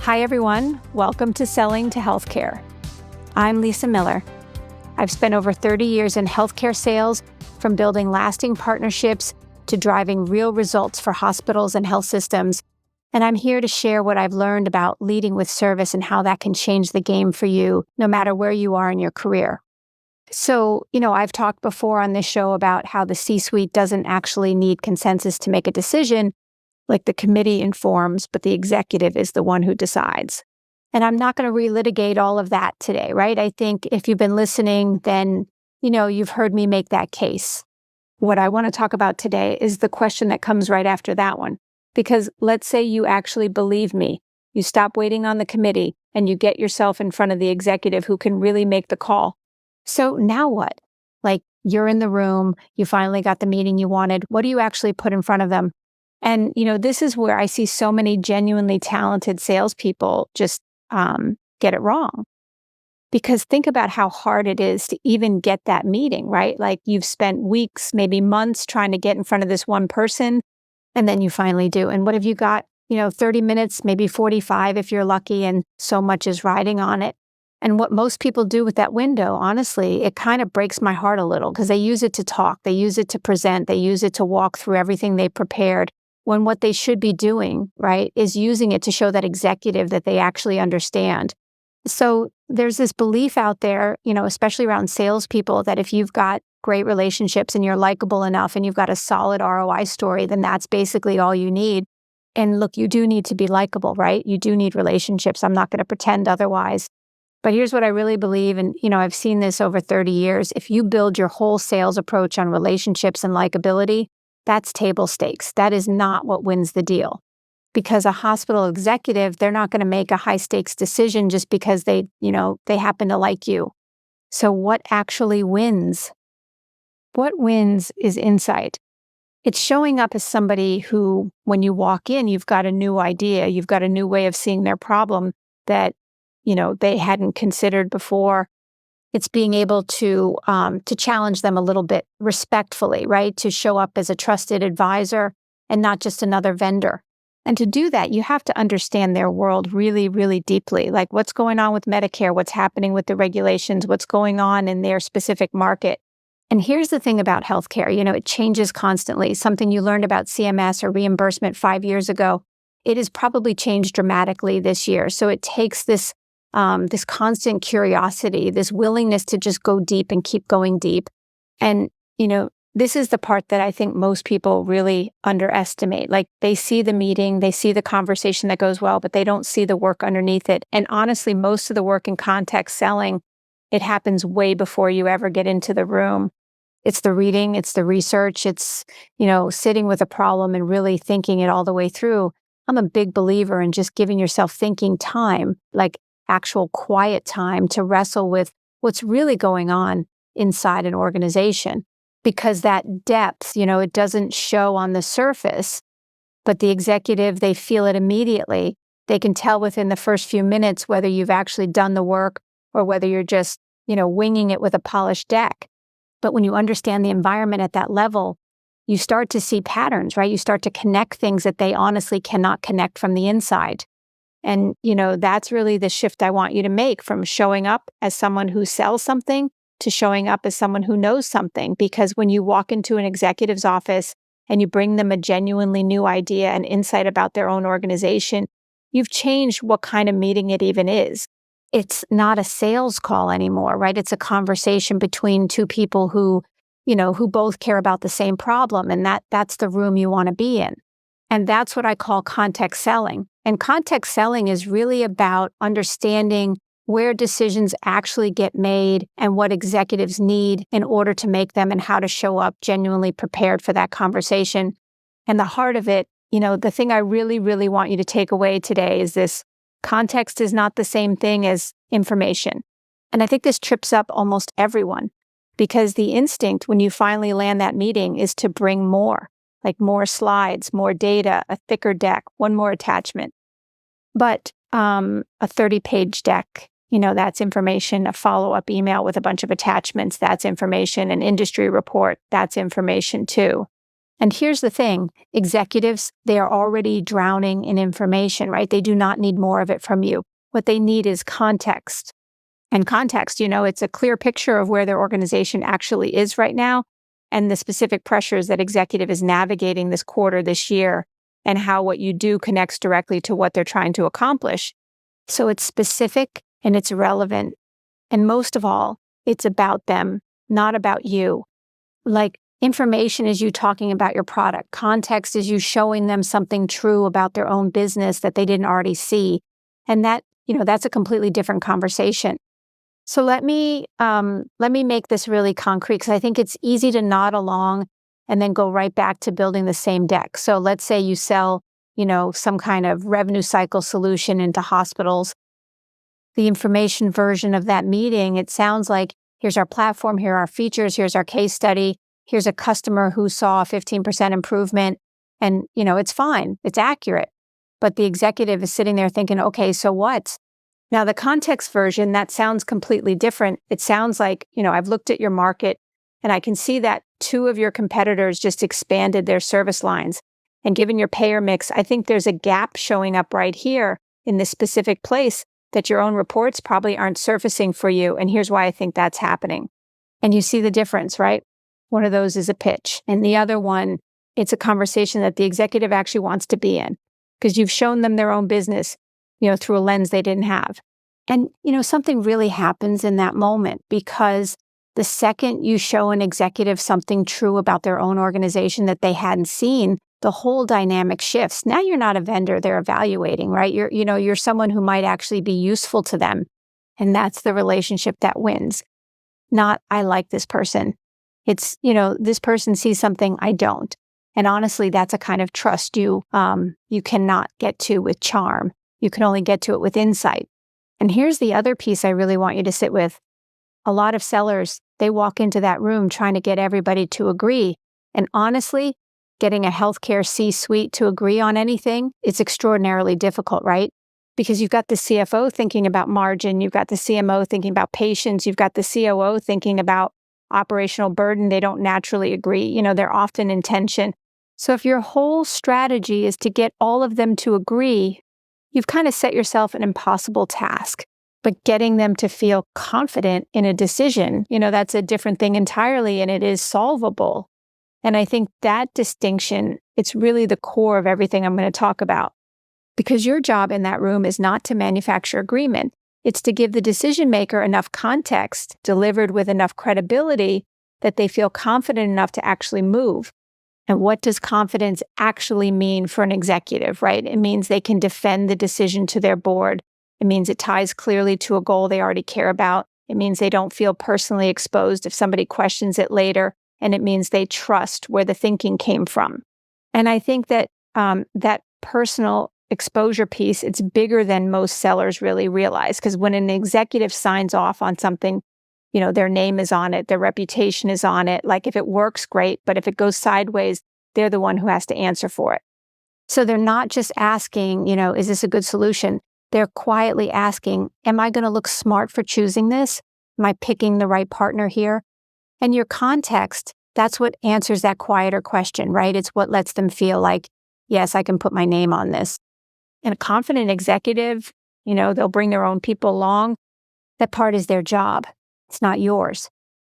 Hi, everyone. Welcome to Selling to Healthcare. I'm Lisa Miller. I've spent over 30 years in healthcare sales, from building lasting partnerships to driving real results for hospitals and health systems. And I'm here to share what I've learned about leading with service and how that can change the game for you, no matter where you are in your career. So, I've talked before on this show about how the C-suite doesn't actually need consensus to make a decision, like the committee informs, but the executive is the one who decides. And I'm not going to relitigate all of that today, right? I think if you've been listening, then, you've heard me make that case. What I want to talk about today is the question that comes right after that one. Because let's say you actually believe me. You stop waiting on the committee and you get yourself in front of the executive who can really make the call. So now what? Like, you're in the room, you finally got the meeting you wanted. What do you actually put in front of them? And, this is where I see so many genuinely talented salespeople just get it wrong. Because think about how hard it is to even get that meeting, right? Like, you've spent weeks, maybe months trying to get in front of this one person, and then you finally do. And what have you got? 30 minutes, maybe 45 if you're lucky, and so much is riding on it. And what most people do with that window, honestly, it kind of breaks my heart a little, because they use it to talk, they use it to present, they use it to walk through everything they prepared, when what they should be doing, right, is using it to show that executive that they actually understand. So there's this belief out there, especially around salespeople, that if you've got great relationships and you're likable enough and you've got a solid ROI story, then that's basically all you need. And look, you do need to be likable, right? You do need relationships. I'm not going to pretend otherwise. But here's what I really believe, and I've seen this over 30 years. If you build your whole sales approach on relationships and likability, that's table stakes. That is not what wins the deal. Because a hospital executive, they're not going to make a high stakes decision just because they happen to like you. So what actually wins? What wins is insight. It's showing up as somebody who, when you walk in, you've got a new idea, you've got a new way of seeing their problem that they hadn't considered before. It's being able to challenge them a little bit respectfully, right? To show up as a trusted advisor and not just another vendor. And to do that, you have to understand their world really, really deeply. Like, what's going on with Medicare, what's happening with the regulations, what's going on in their specific market. And here's the thing about healthcare, it changes constantly. Something you learned about CMS or reimbursement 5 years ago, it has probably changed dramatically this year. So it takes this constant curiosity, this willingness to just go deep and keep going deep. And, this is the part that I think most people really underestimate. Like, they see the meeting, they see the conversation that goes well, but they don't see the work underneath it. And honestly, most of the work in context selling, it happens way before you ever get into the room. It's the reading, it's the research, it's, sitting with a problem and really thinking it all the way through. I'm a big believer in just giving yourself thinking time, like actual quiet time to wrestle with what's really going on inside an organization. Because that depth, it doesn't show on the surface, but the executive, they feel it immediately. They can tell within the first few minutes whether you've actually done the work or whether you're just, winging it with a polished deck. But when you understand the environment at that level, you start to see patterns, right? You start to connect things that they honestly cannot connect from the inside. And, that's really the shift I want you to make, from showing up as someone who sells something to showing up as someone who knows something. Because when you walk into an executive's office and you bring them a genuinely new idea and insight about their own organization, you've changed what kind of meeting it even is. It's not a sales call anymore, right? It's a conversation between two people who both care about the same problem. And that's the room you want to be in. And that's what I call context selling. And context selling is really about understanding where decisions actually get made and what executives need in order to make them, and how to show up genuinely prepared for that conversation. And the heart of it, the thing I really, really want you to take away today is this: context is not the same thing as information. And I think this trips up almost everyone, because the instinct when you finally land that meeting is to bring more, like more slides, more data, a thicker deck, one more attachment. But a 30-page deck, that's information. A follow-up email with a bunch of attachments, that's information. An industry report, that's information too. And here's the thing, executives, they are already drowning in information, right? They do not need more of it from you. What they need is context. And context, it's a clear picture of where their organization actually is right now and the specific pressures that executive is navigating this quarter, this year, and how what you do connects directly to what they're trying to accomplish. So it's specific and it's relevant. And most of all, it's about them, not about you. Like information is you talking about your product. Context is you showing them something true about their own business that they didn't already see. And that's a completely different conversation. So let me make this really concrete because I think it's easy to nod along and then go right back to building the same deck. So let's say you sell, some kind of revenue cycle solution into hospitals. The information version of that meeting, it sounds like, here's our platform, here are our features, here's our case study, here's a customer who saw a 15% improvement, and, it's fine, it's accurate. But the executive is sitting there thinking, okay, so what? Now, the context version, that sounds completely different. It sounds like, I've looked at your market and I can see that 2 of your competitors just expanded their service lines. And given your payer mix, I think there's a gap showing up right here in this specific place that your own reports probably aren't surfacing for you. And here's why I think that's happening. And you see the difference, right? One of those is a pitch. And the other one, it's a conversation that the executive actually wants to be in because you've shown them their own business, through a lens they didn't have. And, something really happens in that moment because the second you show an executive something true about their own organization that they hadn't seen, the whole dynamic shifts. Now you're not a vendor they're evaluating, right? You're someone who might actually be useful to them. And that's the relationship that wins. Not, I like this person. It's, this person sees something I don't. And honestly, that's a kind of trust you cannot get to with charm. You can only get to it with insight. And here's the other piece I really want you to sit with. A lot of sellers, they walk into that room trying to get everybody to agree. And honestly, getting a healthcare C-suite to agree on anything, it's extraordinarily difficult, right? Because you've got the CFO thinking about margin, you've got the CMO thinking about patients, you've got the COO thinking about operational burden. They don't naturally agree. They're often in tension. So if your whole strategy is to get all of them to agree, you've kind of set yourself an impossible task. But getting them to feel confident in a decision, that's a different thing entirely, and it is solvable. And I think that distinction, it's really the core of everything I'm going to talk about. Because your job in that room is not to manufacture agreement. It's to give the decision maker enough context, delivered with enough credibility, that they feel confident enough to actually move. And what does confidence actually mean for an executive, right? It means they can defend the decision to their board. It means it ties clearly to a goal they already care about. It means they don't feel personally exposed if somebody questions it later. And it means they trust where the thinking came from. And I think that that personal exposure piece, it's bigger than most sellers really realize. Because when an executive signs off on something, their name is on it, their reputation is on it. Like if it works, great. But if it goes sideways, they're the one who has to answer for it. So they're not just asking, is this a good solution? They're quietly asking, am I going to look smart for choosing this? Am I picking the right partner here? And your context, that's what answers that quieter question, right? It's what lets them feel like, yes, I can put my name on this. And a confident executive, they'll bring their own people along. That part is their job. It's not yours.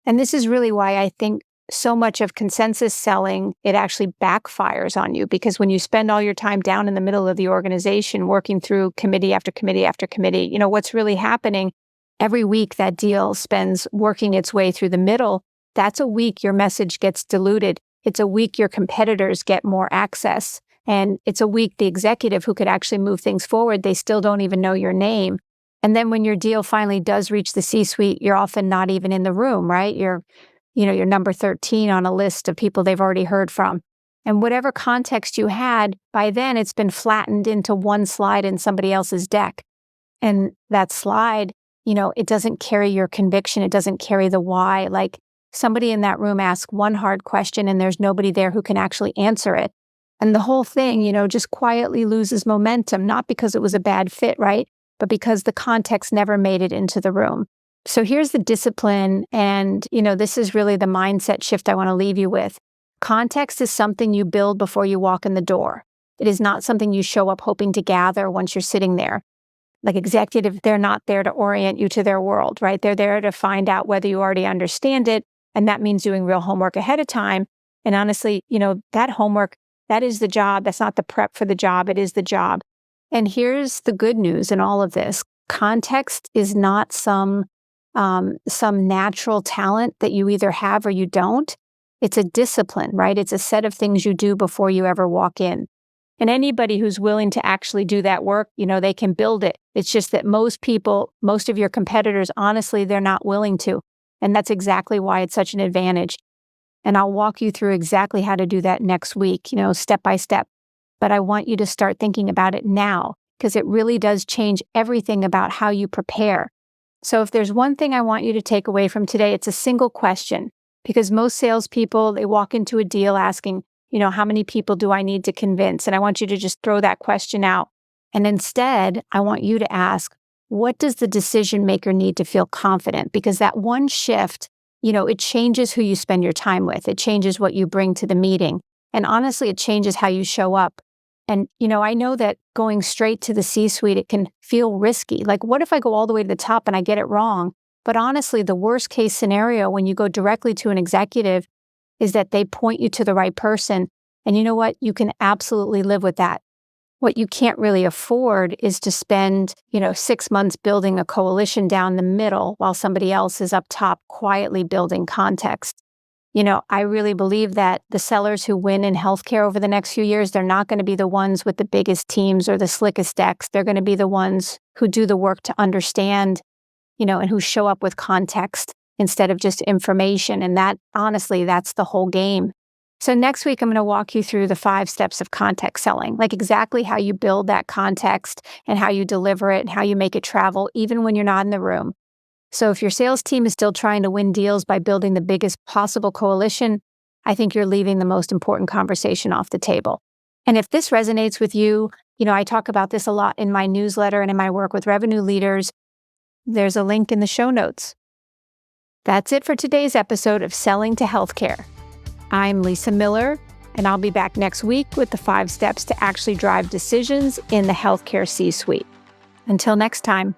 And this is really why I think so much of consensus selling, it actually backfires on you, because when you spend all your time down in the middle of the organization working through committee after committee after committee, what's really happening every week that deal spends working its way through the middle, that's a week your message gets diluted. It's a week your competitors get more access. And it's a week the executive who could actually move things forward, they still don't even know your name. And then when your deal finally does reach the C-suite, you're often not even in the room, right? You're number 13 on a list of people they've already heard from. And whatever context you had, by then it's been flattened into one slide in somebody else's deck. And that slide, it doesn't carry your conviction. It doesn't carry the why. Like somebody in that room asks one hard question and there's nobody there who can actually answer it. And the whole thing, just quietly loses momentum, not because it was a bad fit, right? But because the context never made it into the room. So here's the discipline. And, this is really the mindset shift I want to leave you with. Context is something you build before you walk in the door. It is not something you show up hoping to gather once you're sitting there. Like executive, they're not there to orient you to their world, right? They're there to find out whether you already understand it. And that means doing real homework ahead of time. And honestly, that homework, that is the job. That's not the prep for the job. It is the job. And here's the good news in all of this. Context is not some natural talent that you either have or you don't. It's a discipline, right? It's a set of things you do before you ever walk in. And anybody who's willing to actually do that work, they can build it. It's just that most people, most of your competitors, honestly, they're not willing to. And that's exactly why it's such an advantage. And I'll walk you through exactly how to do that next week, step by step. But I want you to start thinking about it now, because it really does change everything about how you prepare. So if there's one thing I want you to take away from today, it's a single question. Because most salespeople, they walk into a deal asking, how many people do I need to convince? And I want you to just throw that question out. And instead, I want you to ask, what does the decision maker need to feel confident? Because that one shift, it changes who you spend your time with. It changes what you bring to the meeting. And honestly, it changes how you show up. And, I know that going straight to the C-suite, it can feel risky. Like, what if I go all the way to the top and I get it wrong? But honestly, the worst case scenario when you go directly to an executive is that they point you to the right person. And you know what? You can absolutely live with that. What you can't really afford is to spend, 6 months building a coalition down the middle while somebody else is up top quietly building context. I really believe that the sellers who win in healthcare over the next few years, they're not going to be the ones with the biggest teams or the slickest decks. They're going to be the ones who do the work to understand, and who show up with context instead of just information. And that, honestly, that's the whole game. So next week, I'm going to walk you through the 5 steps of context selling, like exactly how you build that context and how you deliver it and how you make it travel, even when you're not in the room. So if your sales team is still trying to win deals by building the biggest possible coalition, I think you're leaving the most important conversation off the table. And if this resonates with you, I talk about this a lot in my newsletter and in my work with revenue leaders. There's a link in the show notes. That's it for today's episode of Selling to Healthcare. I'm Lisa Miller, and I'll be back next week with the 5 steps to actually drive decisions in the healthcare C-suite. Until next time.